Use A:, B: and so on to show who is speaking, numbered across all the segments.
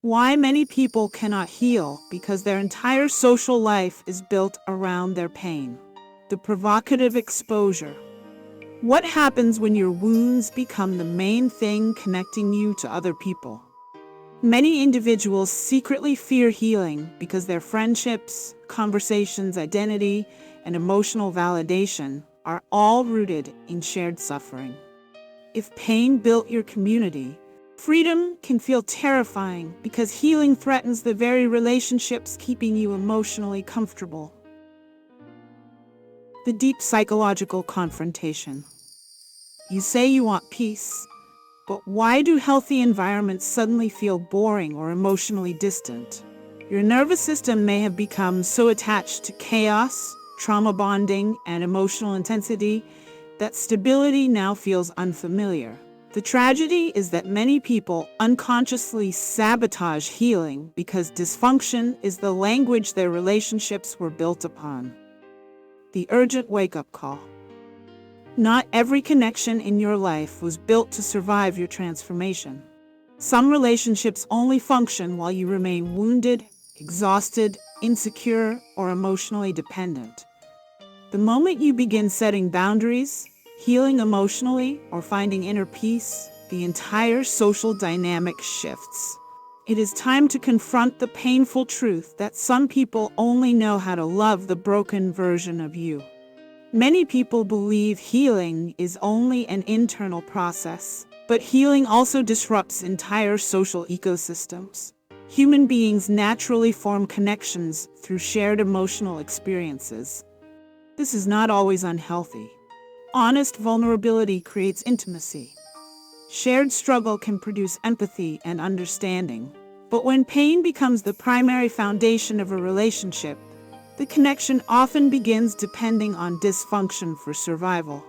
A: Why many people cannot heal because their entire social life is built around their pain. The provocative exposure. What happens when your wounds become the main thing connecting you to other people? Many individuals secretly fear healing because their friendships, conversations, identity, and emotional validation are all rooted in shared suffering. If pain built your community, freedom can feel terrifying because healing threatens the very relationships keeping you emotionally comfortable. The deep psychological confrontation. You say you want peace, but why do healthy environments suddenly feel boring or emotionally distant? Your nervous system may have become so attached to chaos, trauma bonding, and emotional intensity that stability now feels unfamiliar. The tragedy is that many people unconsciously sabotage healing because dysfunction is the language their relationships were built upon. The urgent wake-up call. Not every connection in your life was built to survive your transformation. Some relationships only function while you remain wounded, exhausted, insecure, or emotionally dependent. The moment you begin setting boundaries, healing emotionally, or finding inner peace, the entire social dynamic shifts. It is time to confront the painful truth that some people only know how to love the broken version of you. Many people believe healing is only an internal process, but healing also disrupts entire social ecosystems. Human beings naturally form connections through shared emotional experiences. This is not always unhealthy. Honest vulnerability creates intimacy. Shared struggle can produce empathy and understanding. But when pain becomes the primary foundation of a relationship, the connection often begins depending on dysfunction for survival.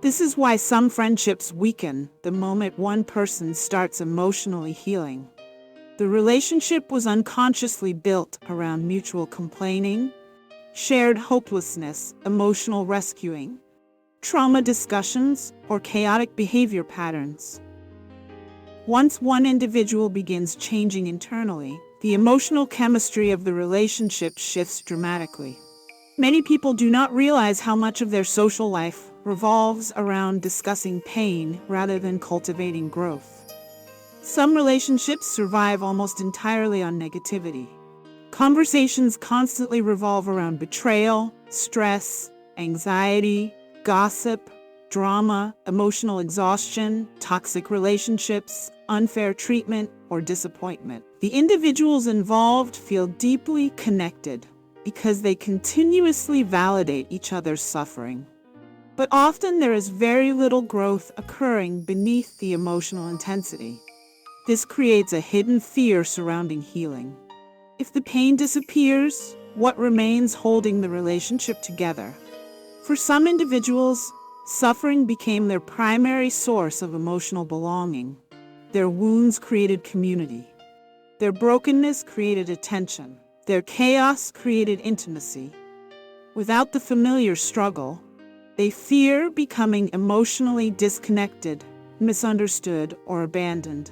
A: This is why some friendships weaken the moment one person starts emotionally healing. The relationship was unconsciously built around mutual complaining, shared hopelessness, emotional rescuing, trauma discussions, or chaotic behavior patterns. Once one individual begins changing internally, the emotional chemistry of the relationship shifts dramatically. Many people do not realize how much of their social life revolves around discussing pain rather than cultivating growth. Some relationships survive almost entirely on negativity. Conversations constantly revolve around betrayal, stress, anxiety, gossip, drama, emotional exhaustion, toxic relationships, unfair treatment, or disappointment. The individuals involved feel deeply connected because they continuously validate each other's suffering. But often there is very little growth occurring beneath the emotional intensity. This creates a hidden fear surrounding healing. If the pain disappears, what remains holding the relationship together? For some individuals, suffering became their primary source of emotional belonging. Their wounds created community. Their brokenness created attention. Their chaos created intimacy. Without the familiar struggle, they fear becoming emotionally disconnected, misunderstood, or abandoned.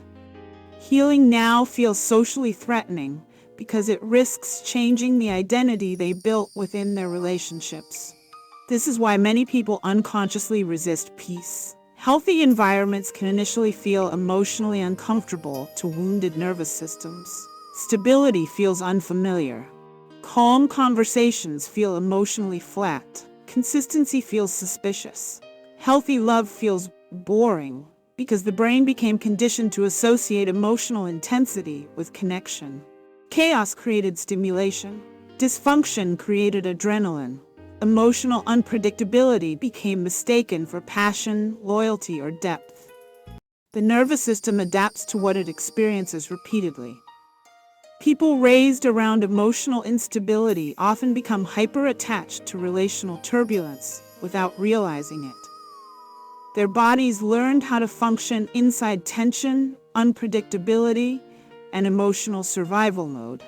A: Healing now feels socially threatening because it risks changing the identity they built within their relationships. This is why many people unconsciously resist peace. Healthy environments can initially feel emotionally uncomfortable to wounded nervous systems. Stability feels unfamiliar. Calm conversations feel emotionally flat. Consistency feels suspicious. Healthy love feels boring because the brain became conditioned to associate emotional intensity with connection. Chaos created stimulation. Dysfunction created adrenaline. Emotional unpredictability became mistaken for passion, loyalty, or depth. The nervous system adapts to what it experiences repeatedly. People raised around emotional instability often become hyper-attached to relational turbulence without realizing it. Their bodies learned how to function inside tension, unpredictability, and emotional survival mode.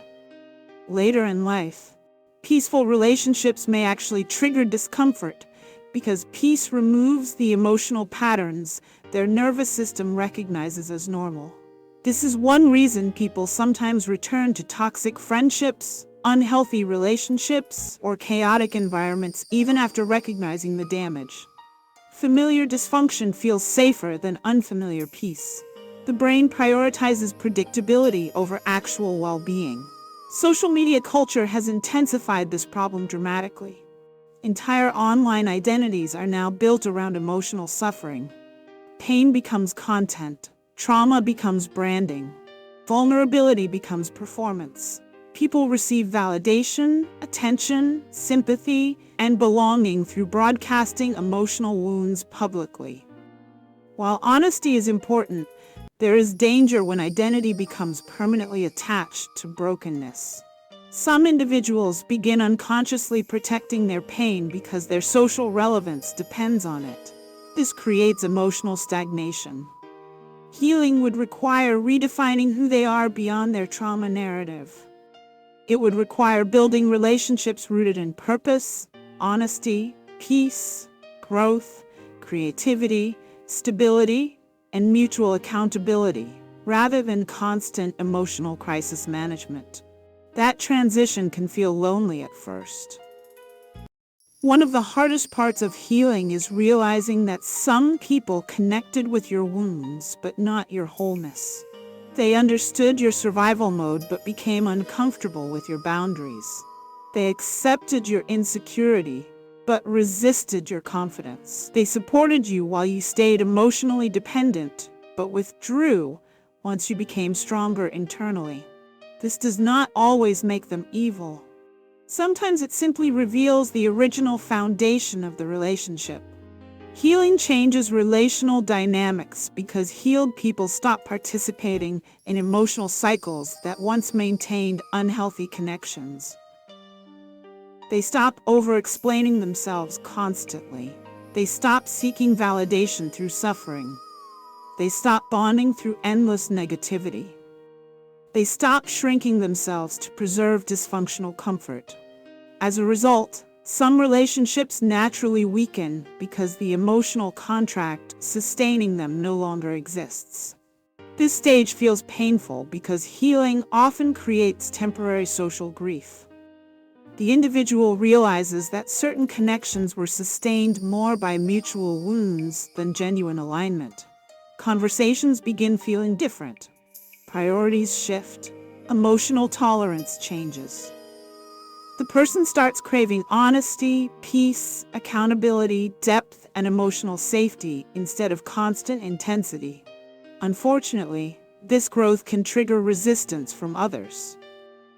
A: Later in life, peaceful relationships may actually trigger discomfort because peace removes the emotional patterns their nervous system recognizes as normal. This is one reason people sometimes return to toxic friendships, unhealthy relationships, or chaotic environments even after recognizing the damage. Familiar dysfunction feels safer than unfamiliar peace. The brain prioritizes predictability over actual well-being. Social media culture has intensified this problem dramatically. Entire online identities are now built around emotional suffering. Pain becomes content. Trauma becomes branding. Vulnerability becomes performance. People receive validation, attention, sympathy, and belonging through broadcasting emotional wounds publicly. While honesty is important, there is danger when identity becomes permanently attached to brokenness. Some individuals begin unconsciously protecting their pain because their social relevance depends on it. This creates emotional stagnation. Healing would require redefining who they are beyond their trauma narrative. It would require building relationships rooted in purpose, honesty, peace, growth, creativity, stability, and mutual accountability, rather than constant emotional crisis management. That transition can feel lonely at first. One of the hardest parts of healing is realizing that some people connected with your wounds, but not your wholeness. They understood your survival mode, but became uncomfortable with your boundaries. They accepted your insecurity, but resisted your confidence. They supported you while you stayed emotionally dependent, but withdrew once you became stronger internally. This does not always make them evil. Sometimes it simply reveals the original foundation of the relationship. Healing changes relational dynamics because healed people stop participating in emotional cycles that once maintained unhealthy connections. They stop over-explaining themselves constantly. They stop seeking validation through suffering. They stop bonding through endless negativity. They stop shrinking themselves to preserve dysfunctional comfort. As a result, some relationships naturally weaken because the emotional contract sustaining them no longer exists. This stage feels painful because healing often creates temporary social grief. The individual realizes that certain connections were sustained more by mutual wounds than genuine alignment. Conversations begin feeling different. Priorities shift. Emotional tolerance changes. The person starts craving honesty, peace, accountability, depth, and emotional safety instead of constant intensity. Unfortunately, this growth can trigger resistance from others.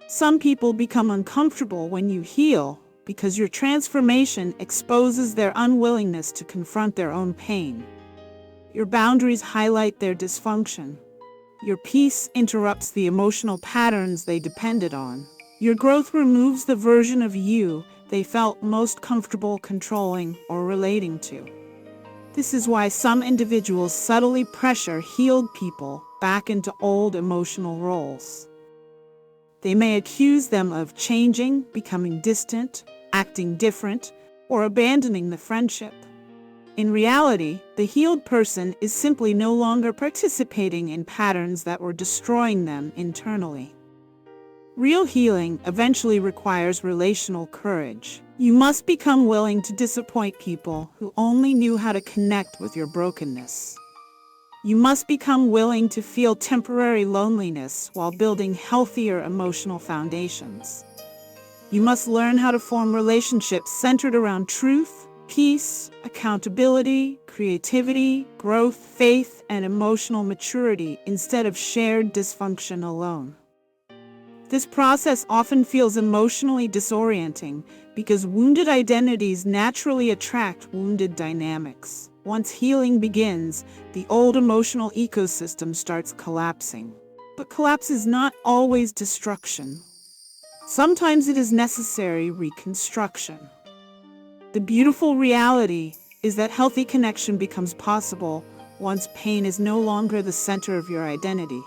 A: Some people become uncomfortable when you heal because your transformation exposes their unwillingness to confront their own pain. Your boundaries highlight their dysfunction. Your peace interrupts the emotional patterns they depended on. Your growth removes the version of you they felt most comfortable controlling or relating to. This is why some individuals subtly pressure healed people back into old emotional roles. They may accuse them of changing, becoming distant, acting different, or abandoning the friendship. In reality, the healed person is simply no longer participating in patterns that were destroying them internally. Real healing eventually requires relational courage. You must become willing to disappoint people who only knew how to connect with your brokenness. You must become willing to feel temporary loneliness while building healthier emotional foundations. You must learn how to form relationships centered around truth, peace, accountability, creativity, growth, faith, and emotional maturity instead of shared dysfunction alone. This process often feels emotionally disorienting because wounded identities naturally attract wounded dynamics. Once healing begins, the old emotional ecosystem starts collapsing. But collapse is not always destruction. Sometimes it is necessary reconstruction. The beautiful reality is that healthy connection becomes possible once pain is no longer the center of your identity.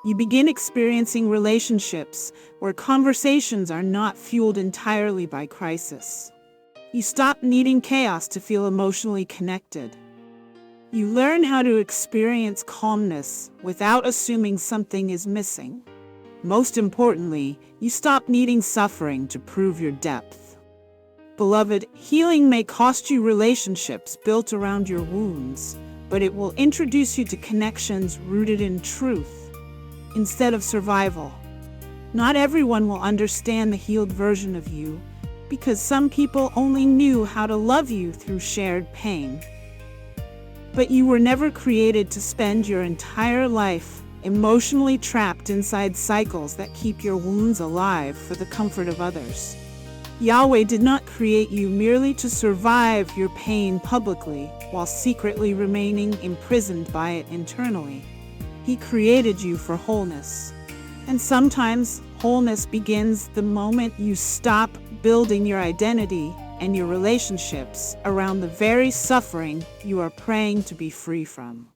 A: You begin experiencing relationships where conversations are not fueled entirely by crisis. You stop needing chaos to feel emotionally connected. You learn how to experience calmness without assuming something is missing. Most importantly, you stop needing suffering to prove your depth. Beloved, healing may cost you relationships built around your wounds, but it will introduce you to connections rooted in truth instead of survival. Not everyone will understand the healed version of you, because some people only knew how to love you through shared pain. But you were never created to spend your entire life emotionally trapped inside cycles that keep your wounds alive for the comfort of others. Yahweh did not create you merely to survive your pain publicly while secretly remaining imprisoned by it internally. He created you for wholeness. And sometimes wholeness begins the moment you stop building your identity and your relationships around the very suffering you are praying to be free from.